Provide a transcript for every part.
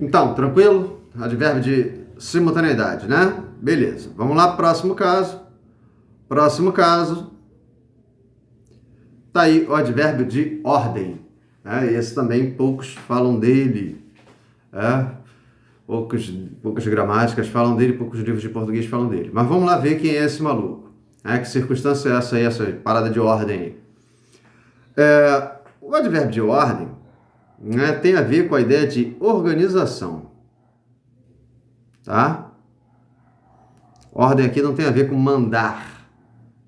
Então, tranquilo? Advérbio de simultaneidade, né? Beleza. Vamos lá, próximo caso. Próximo caso. Tá aí o advérbio de ordem. Esse também poucos falam dele. Poucas gramáticas falam dele, poucos livros de português falam dele. Mas vamos lá ver quem é esse maluco. Que circunstância é essa aí, essa parada de ordem aí? O advérbio de ordem, né, tem a ver com a ideia de organização. Tá? Ordem aqui não tem a ver com mandar,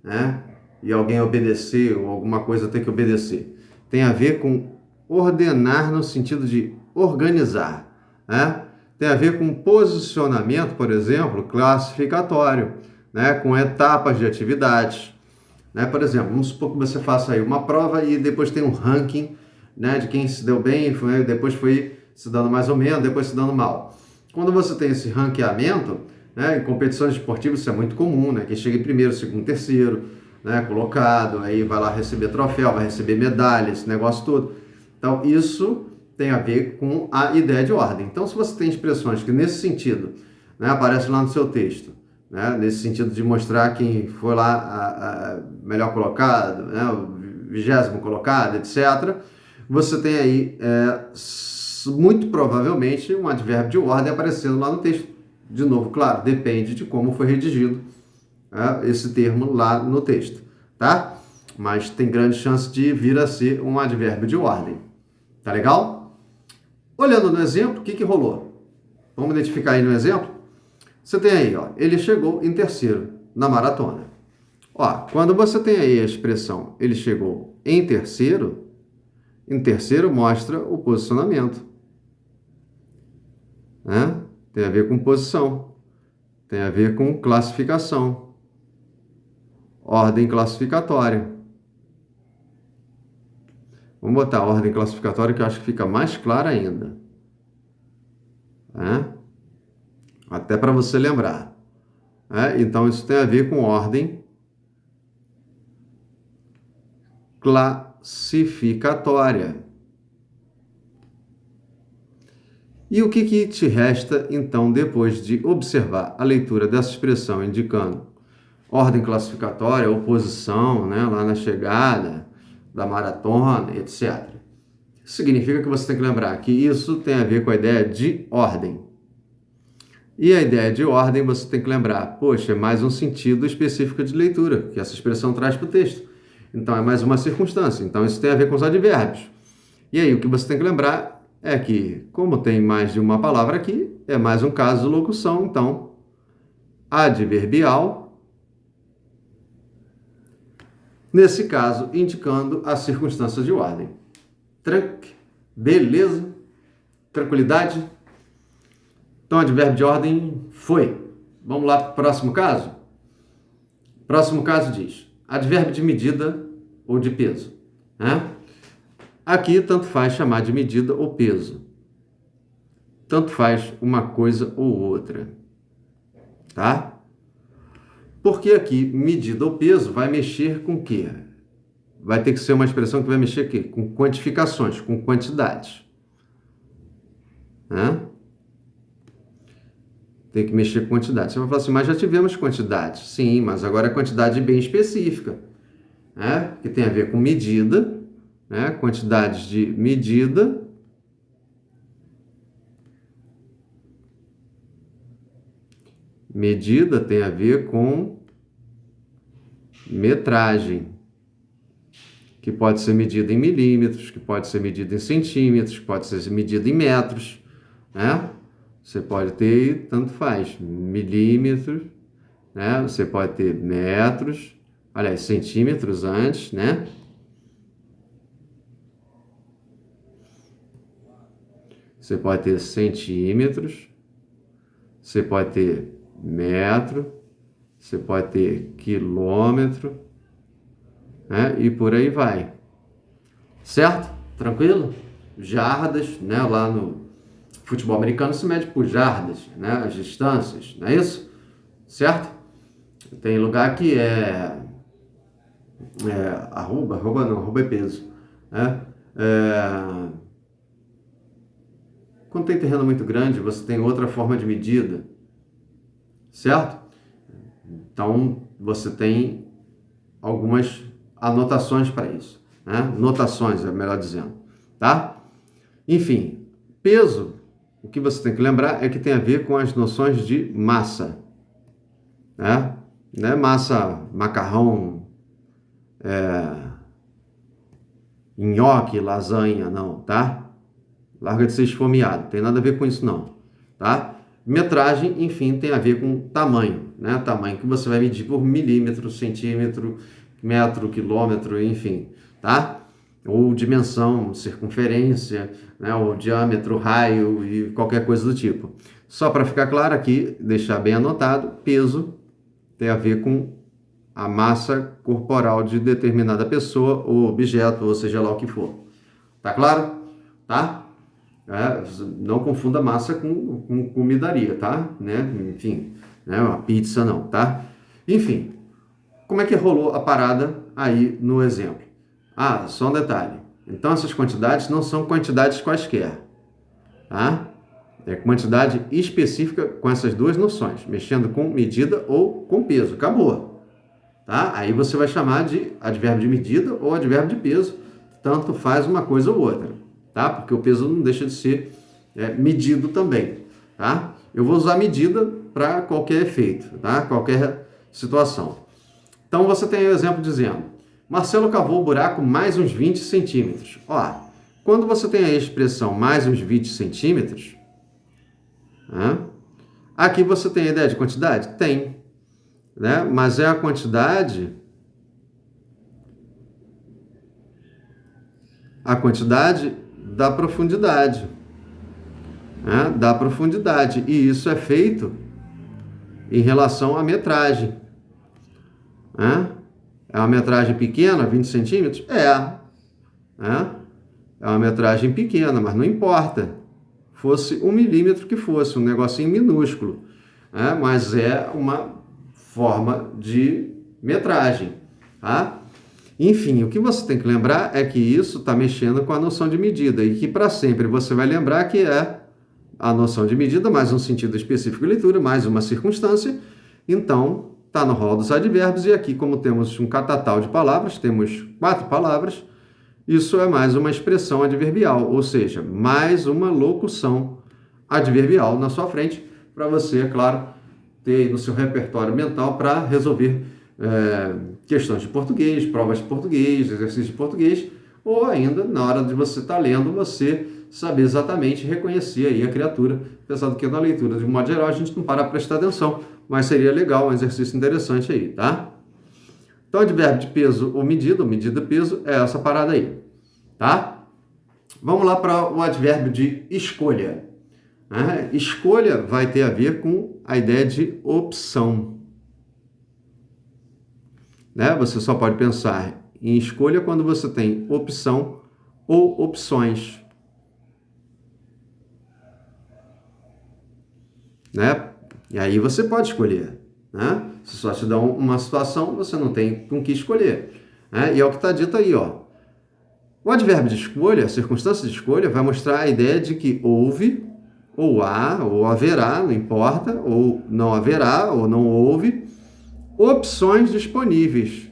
né? E alguém obedecer ou alguma coisa ter que obedecer. Tem a ver com ordenar no sentido de organizar, né? Tem a ver com posicionamento, por exemplo, classificatório, né? Com etapas de atividades, né? Por exemplo, vamos supor que você faça aí uma prova e depois tem um ranking, né? De quem se deu bem, depois foi se dando mais ou menos, depois se dando mal. Quando você tem esse ranqueamento, né? Em competições esportivas isso é muito comum, né? Quem chega em primeiro, segundo, terceiro, né, colocado, aí vai lá receber troféu, vai receber medalha, esse negócio todo. Então, isso tem a ver com a ideia de ordem. Então, se você tem expressões que nesse sentido, né, aparecem lá no seu texto, né, nesse sentido de mostrar quem foi lá a melhor colocado, né, o 20º colocado, etc., você tem aí, muito provavelmente, um advérbio de ordem aparecendo lá no texto. De novo, claro, depende de como foi redigido esse termo lá no texto, tá? Mas tem grande chance de vir a ser um advérbio de ordem. Tá legal? Olhando no exemplo, o que rolou? Vamos identificar aí no exemplo? Você tem aí, ó, ele chegou em terceiro na maratona. Ó, quando você tem aí a expressão ele chegou em terceiro mostra o posicionamento, né? Tem a ver com posição, tem a ver com classificação. Ordem classificatória. Vamos botar a ordem classificatória que eu acho que fica mais clara ainda. Até para você lembrar. Então, isso tem a ver com ordem classificatória. E o que te resta, então, depois de observar a leitura dessa expressão indicando ordem classificatória, oposição, né, lá na chegada da maratona, etc. Significa que você tem que lembrar que isso tem a ver com a ideia de ordem. E a ideia de ordem você tem que lembrar, poxa, é mais um sentido específico de leitura que essa expressão traz para o texto. Então, é mais uma circunstância. Então, isso tem a ver com os advérbios. E aí, o que você tem que lembrar é que, como tem mais de uma palavra aqui, é mais um caso de locução. Então, adverbial, nesse caso, indicando a circunstância de ordem. Beleza? Tranquilidade? Então, advérbio de ordem foi. Vamos lá para o próximo caso? Próximo caso diz advérbio de medida ou de peso. Aqui, tanto faz chamar de medida ou peso. Tanto faz uma coisa ou outra. Tá? Porque aqui, medida ou peso vai mexer com o quê? Vai ter que ser uma expressão que vai mexer aqui, com quantificações, com quantidades. Tem que mexer com quantidade. Você vai falar assim, mas já tivemos quantidade. Sim, mas agora é quantidade bem específica. Que tem a ver com medida, quantidades de medida. Medida tem a ver com metragem, que pode ser medida em milímetros, que pode ser medida em centímetros, que pode ser medida em metros, Você pode ter, tanto faz, milímetros, Você pode ter metros, aliás, centímetros antes, Você pode ter centímetros, você pode ter metro, você pode ter quilômetro, e por aí vai. Certo? Tranquilo? Jardas, lá no futebol americano se mede por jardas, as distâncias, não é isso? Certo? Tem lugar que arroba é peso, Quando tem terreno muito grande, você tem outra forma de medida, certo? Então, você tem algumas anotações para isso, né? Notações, é melhor dizendo, tá? Enfim, peso, o que você tem que lembrar é que tem a ver com as noções de massa, né? Não é massa, macarrão, nhoque, lasanha, não, tá? Larga de ser esfomeado, não tem nada a ver com isso não, tá? Metragem, enfim, tem a ver com tamanho, né? Tamanho que você vai medir por milímetro, centímetro, metro, quilômetro, enfim, tá? Ou dimensão, circunferência, né? Ou diâmetro, raio e qualquer coisa do tipo. Só para ficar claro aqui, deixar bem anotado, peso tem a ver com a massa corporal de determinada pessoa ou objeto, ou seja lá o que for. Tá claro? Tá? Não confunda massa com comidaria, tá? Né? Enfim, né? Uma pizza não, tá? Enfim, como é que rolou a parada aí no exemplo? Só um detalhe. Então, essas quantidades não são quantidades quaisquer, tá? É quantidade específica com essas duas noções, mexendo com medida ou com peso. Acabou, tá? Aí você vai chamar de advérbio de medida ou advérbio de peso, tanto faz uma coisa ou outra, tá? Porque o peso não deixa de ser medido também, tá? Eu vou usar medida para qualquer efeito, tá? Qualquer situação. Então, você tem o exemplo dizendo, Marcelo cavou o buraco mais uns 20 centímetros. Ó, quando você tem a expressão mais uns 20 centímetros, aqui você tem a ideia de quantidade? Tem, né? Mas é a quantidade da profundidade, né? Da profundidade, e isso é feito em relação à metragem, né? É uma metragem pequena, 20 centímetros? É uma metragem pequena, mas não importa, fosse 1 milímetro que fosse, um negocinho minúsculo, né? Mas é uma forma de metragem, tá? Enfim, o que você tem que lembrar é que isso está mexendo com a noção de medida e que para sempre você vai lembrar que é a noção de medida mais um sentido específico de leitura, mais uma circunstância. Então, está no rol dos advérbios e aqui, como temos um catatal de palavras, temos 4 palavras, isso é mais uma expressão adverbial, ou seja, mais uma locução adverbial na sua frente para você, é claro, ter no seu repertório mental para resolver questões de português, provas de português, exercícios de português, ou ainda, na hora de você estar lendo, você saber exatamente reconhecer aí a criatura, apesar do que na leitura, de um modo geral, a gente não para prestar atenção, mas seria legal, um exercício interessante aí, tá? Então, advérbio de peso ou medida, peso, é essa parada aí, tá? Vamos lá para o advérbio de escolha. Escolha vai ter a ver com a ideia de opção, né? Você só pode pensar em escolha quando você tem opção ou opções, né? E aí você pode escolher, né? Se só te dá uma situação, você não tem com que escolher, né? E é o que está dito aí, ó. O advérbio de escolha, a circunstância de escolha, vai mostrar a ideia de que houve, ou há, ou haverá, não importa, ou não haverá, ou não houve, opções disponíveis,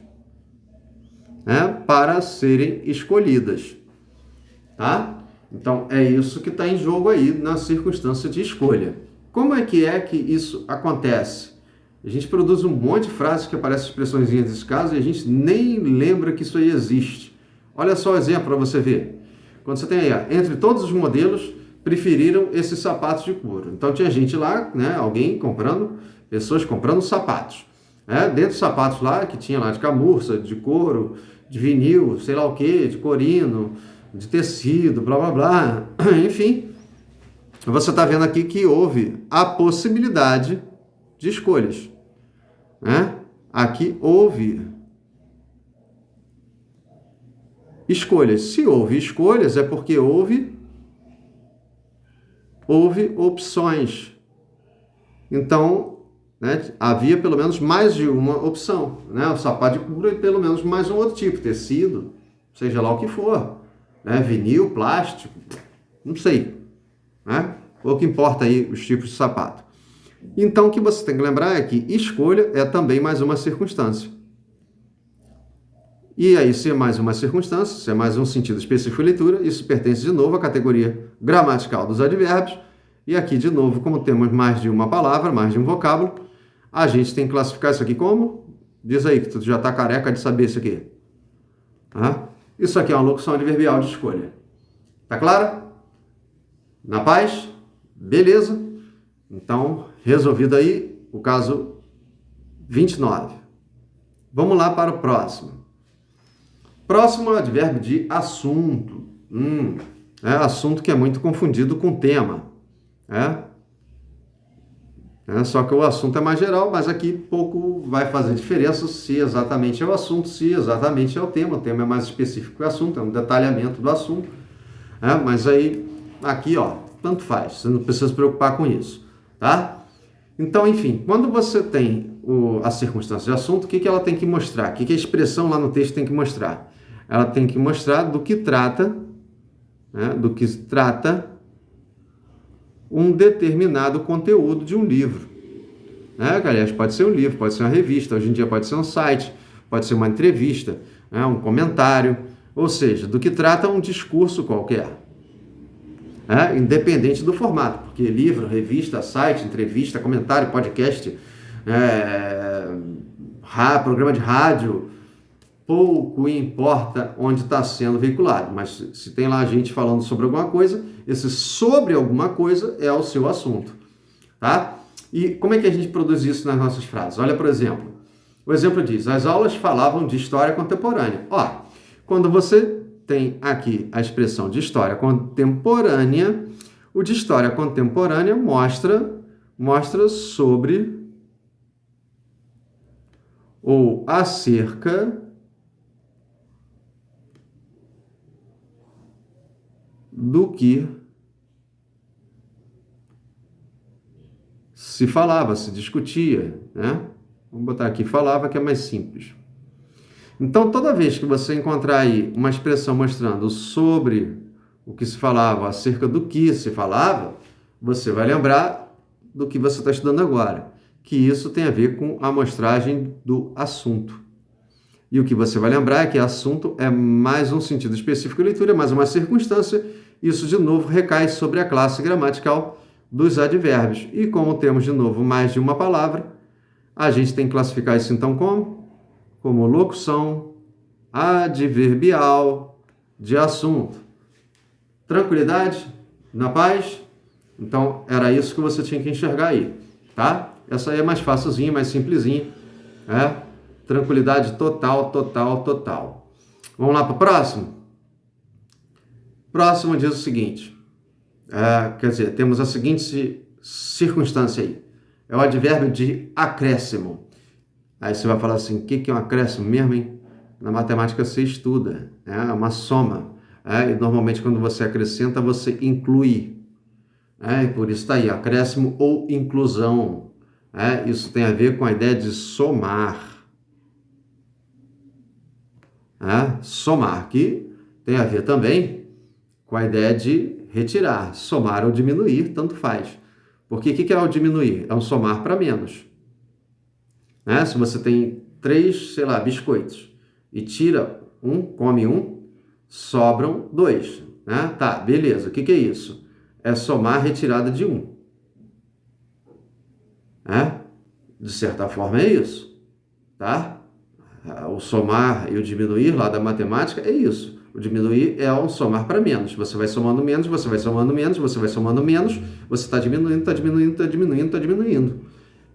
né, para serem escolhidas, tá? Então, é isso que está em jogo aí na circunstância de escolha. Como é que isso acontece? A gente produz um monte de frases que aparecem expressõezinhas desse caso e a gente nem lembra que isso aí existe. Olha só o exemplo para você ver. Quando você tem aí, entre todos os modelos, preferiram esses sapatos de couro. Então, tinha gente lá, né, pessoas comprando sapatos. Dentro dos sapatos lá, que tinha lá de camurça, de couro, de vinil, sei lá o que, de corino, de tecido, blá blá blá, enfim, você está vendo aqui que houve a possibilidade de escolhas, né? Aqui houve escolhas. Se houve escolhas, é porque houve opções. Então, né, havia pelo menos mais de uma opção, né? O sapato de couro e pelo menos mais um outro tipo, tecido, seja lá o que for, né? Vinil, plástico, não sei, né? Pouco importa aí os tipos de sapato. Então, o que você tem que lembrar é que escolha é também mais uma circunstância. E aí, se é mais uma circunstância, se é mais um sentido específico de leitura, isso pertence de novo à categoria gramatical dos advérbios. E aqui, de novo, como temos mais de uma palavra, mais de um vocábulo, a gente tem que classificar isso aqui como? Diz aí que tu já está careca de saber isso aqui. Tá? Isso aqui é uma locução adverbial de escolha. Tá claro? Na paz? Beleza? Então, resolvido aí o caso 29. Vamos lá para o próximo. Próximo é o advérbio de assunto. Assunto que é muito confundido com tema. Só que o assunto é mais geral, mas aqui pouco vai fazer diferença se exatamente é o assunto, se exatamente é o tema. O tema é mais específico que o assunto, é um detalhamento do assunto. Mas aí, aqui, ó, tanto faz, você não precisa se preocupar com isso, tá? Então, enfim, quando você tem a circunstância de assunto, o que ela tem que mostrar? O que a expressão lá no texto tem que mostrar? Ela tem que mostrar do que trata um determinado conteúdo de um livro. Aliás, pode ser um livro, pode ser uma revista, hoje em dia pode ser um site, pode ser uma entrevista, um comentário, ou seja, do que trata um discurso qualquer. Independente do formato, porque livro, revista, site, entrevista, comentário, podcast, programa de rádio, pouco importa onde está sendo veiculado, mas se tem lá gente falando sobre alguma coisa, esse sobre alguma coisa é o seu assunto, tá? E como é que a gente produz isso nas nossas frases? Olha, por exemplo, o exemplo diz, as aulas falavam de história contemporânea. Quando você tem aqui a expressão de história contemporânea, o de história contemporânea mostra sobre ou acerca do que se falava, se discutia, né? Vamos botar aqui, falava, que é mais simples. Então, toda vez que você encontrar aí uma expressão mostrando sobre o que se falava, acerca do que se falava, você vai lembrar do que você está estudando agora, que isso tem a ver com a amostragem do assunto. E o que você vai lembrar é que assunto é mais um sentido específico de leitura, mais uma circunstância. Isso, de novo, recai sobre a classe gramatical dos advérbios. E como temos, de novo, mais de uma palavra, a gente tem que classificar isso, então, como locução adverbial de assunto. Tranquilidade? Na paz? Então, era isso que você tinha que enxergar aí, tá? Essa aí é mais facilzinha, mais simplesinha, Tranquilidade total. Vamos lá para o próximo? Próximo diz o seguinte, temos a seguinte circunstância aí. É o advérbio de acréscimo. Aí você vai falar assim, o que é um acréscimo mesmo, hein? Na matemática você estuda, é uma soma. E normalmente quando você acrescenta, você inclui. E por isso está aí, acréscimo ou inclusão. Isso tem a ver com a ideia de somar. Somar, que tem a ver também com a ideia de retirar, somar ou diminuir, tanto faz. Porque o que é o diminuir? É um somar para menos. Se você tem 3, biscoitos, e tira um, come um, sobram 2. Tá, beleza. O que é isso? É somar a retirada de um. De certa forma é isso. Tá? O somar e o diminuir lá da matemática é isso. O diminuir é um somar para menos. Você vai somando menos, você vai somando menos, você vai somando menos, você está diminuindo.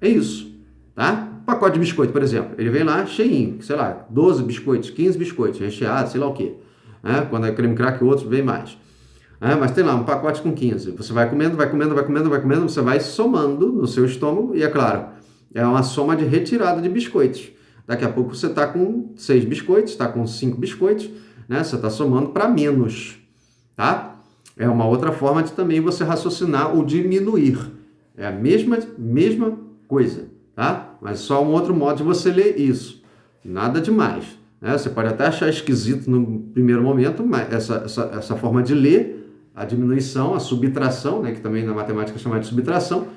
É isso, tá? Pacote de biscoito, por exemplo, ele vem lá cheinho, 12 biscoitos, 15 biscoitos, recheados, sei lá o quê. Quando é creme crack, o outro vem mais. Mas tem lá um pacote com 15. Você vai comendo, você vai somando no seu estômago e, é claro, é uma soma de retirada de biscoitos. Daqui a pouco você está com 6 biscoitos, está com 5 biscoitos, você está somando para menos, tá? É uma outra forma de também você raciocinar ou diminuir. É a mesma coisa, tá? Mas só um outro modo de você ler isso. Nada demais. Você pode até achar esquisito no primeiro momento, mas essa forma de ler a diminuição, a subtração, né, que também na matemática é chamada de subtração,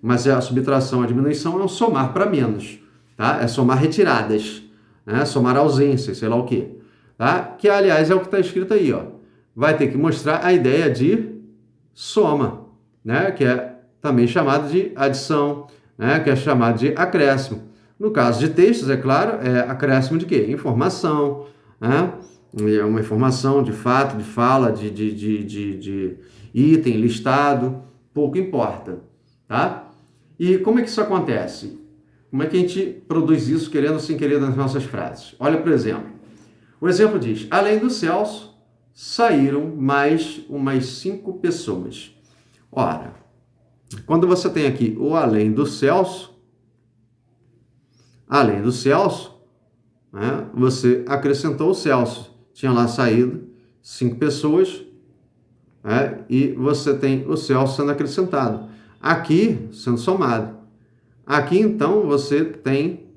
mas a subtração, a diminuição é um somar para menos, tá? É somar retiradas, né? Somar ausências, sei lá o quê, tá? Que, aliás, é o que está escrito aí, ó. Vai ter que mostrar a ideia de soma, né? Que é também chamado de adição, né? Que é chamado de acréscimo. No caso de textos, é claro, é acréscimo de quê? Informação, né? É uma informação de fato, de fala, de item listado, pouco importa, tá? E como é que isso acontece? Como é que a gente produz isso querendo ou sem querer nas nossas frases? Olha, por exemplo. O exemplo diz, além do Celso, saíram mais umas 5 pessoas. Ora, quando você tem aqui o além do Celso, né, você acrescentou o Celso. Tinha lá saído 5 pessoas, né, e você tem o Celso sendo acrescentado. Aqui, sendo somado. Aqui, então, você tem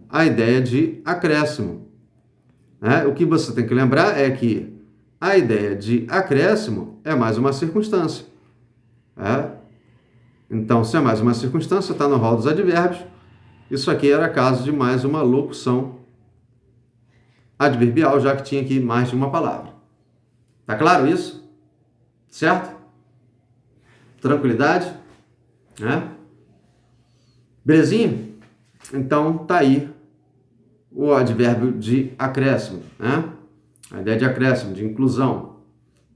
a ideia de acréscimo. Né? O que você tem que lembrar é que a ideia de acréscimo é mais uma circunstância. Né? Então, se é mais uma circunstância, está no rol dos advérbios. Isso aqui era caso de mais uma locução adverbial, já que tinha aqui mais de uma palavra. Tá claro isso? Certo? Tranquilidade? Né? Belezinha? Então, tá aí o advérbio de acréscimo, né? A ideia de acréscimo, de inclusão.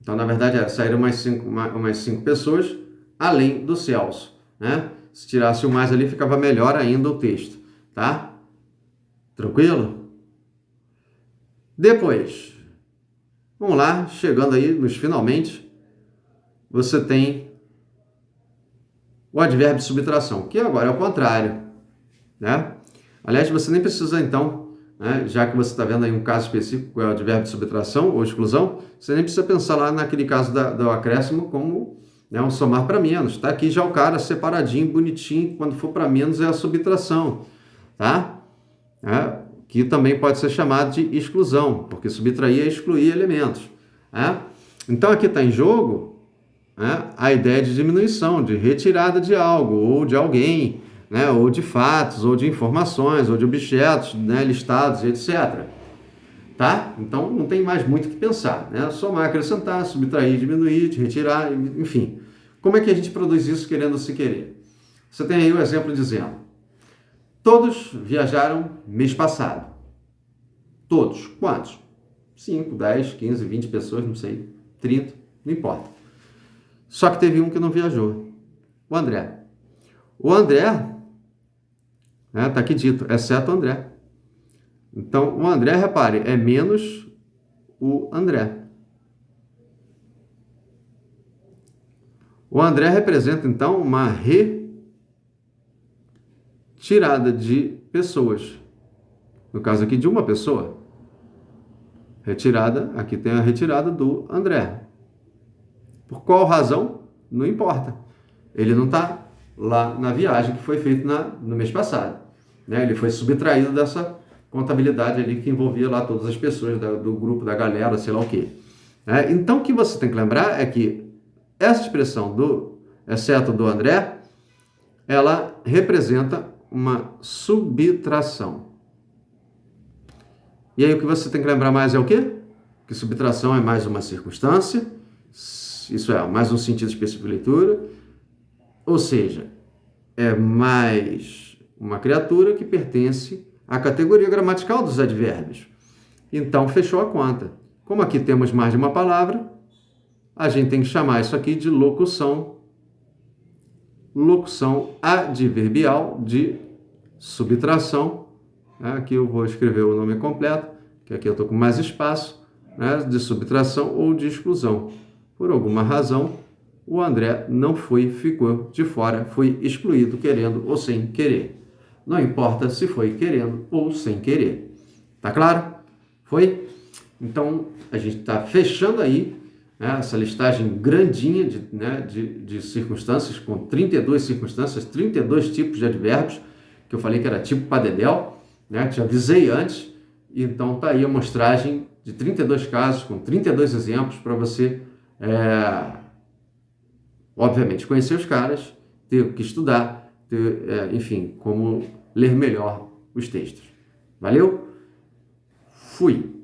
Então, na verdade, saíram mais 5 pessoas, além do Celso, né? Se tirasse o mais ali, ficava melhor ainda o texto, tá? Tranquilo? Depois, vamos lá, chegando aí nos finalmente, você tem o advérbio de subtração, que agora é o contrário, né? Aliás, você nem precisa, então, né, já que você está vendo aí um caso específico, é o advérbio de subtração ou exclusão, você nem precisa pensar lá naquele caso do acréscimo como, né, um somar para menos. Está aqui já o cara separadinho, bonitinho, quando for para menos é a subtração, tá? Que também pode ser chamado de exclusão, porque subtrair é excluir elementos. Então, aqui está em jogo, né, a ideia de diminuição, de retirada de algo, ou de alguém, né, ou de fatos, ou de informações, ou de objetos, né, listados, etc. Tá? Então, não tem mais muito o que pensar. Né? Somar, acrescentar, subtrair, diminuir, retirar, enfim. Como é que a gente produz isso querendo ou se querer? Você tem aí o exemplo dizendo, todos viajaram mês passado. Todos. Quantos? 5, 10, 15, 20 pessoas, não sei, 30, não importa. Só que teve um que não viajou. O André. O André, né, tá aqui dito, exceto o André. Então, o André, repare, é menos o André. O André representa, então, uma retirada de pessoas. No caso aqui, de uma pessoa. Retirada, aqui tem a retirada do André. Por qual razão? Não importa. Ele não está lá na viagem que foi feita no mês passado. Né? Ele foi subtraído dessa contabilidade ali que envolvia lá todas as pessoas do grupo, da galera, sei lá o quê. Então, o que você tem que lembrar é que essa expressão do exceto do André, ela representa uma subtração. E aí o que você tem que lembrar mais é o quê? Que subtração é mais uma circunstância, isso é, mais um sentido específico de leitura, ou seja, é mais uma criatura que pertence à categoria gramatical dos advérbios. Então, fechou a conta. Como aqui temos mais de uma palavra, a gente tem que chamar isso aqui de locução adverbial de subtração. Aqui eu vou escrever o nome completo, que aqui eu estou com mais espaço, né, de subtração ou de exclusão. Por alguma razão, o André não ficou de fora, foi excluído querendo ou sem querer. Não importa se foi querendo ou sem querer. Tá claro? Foi? Então, a gente está fechando aí, né, essa listagem grandinha de circunstâncias, com 32 circunstâncias, 32 tipos de advérbios, que eu falei que era tipo padedel, né, te avisei antes, então tá aí a amostragem de 32 casos, com 32 exemplos para você obviamente, conhecer os caras, ter que estudar, enfim, como ler melhor os textos. Valeu? Fui!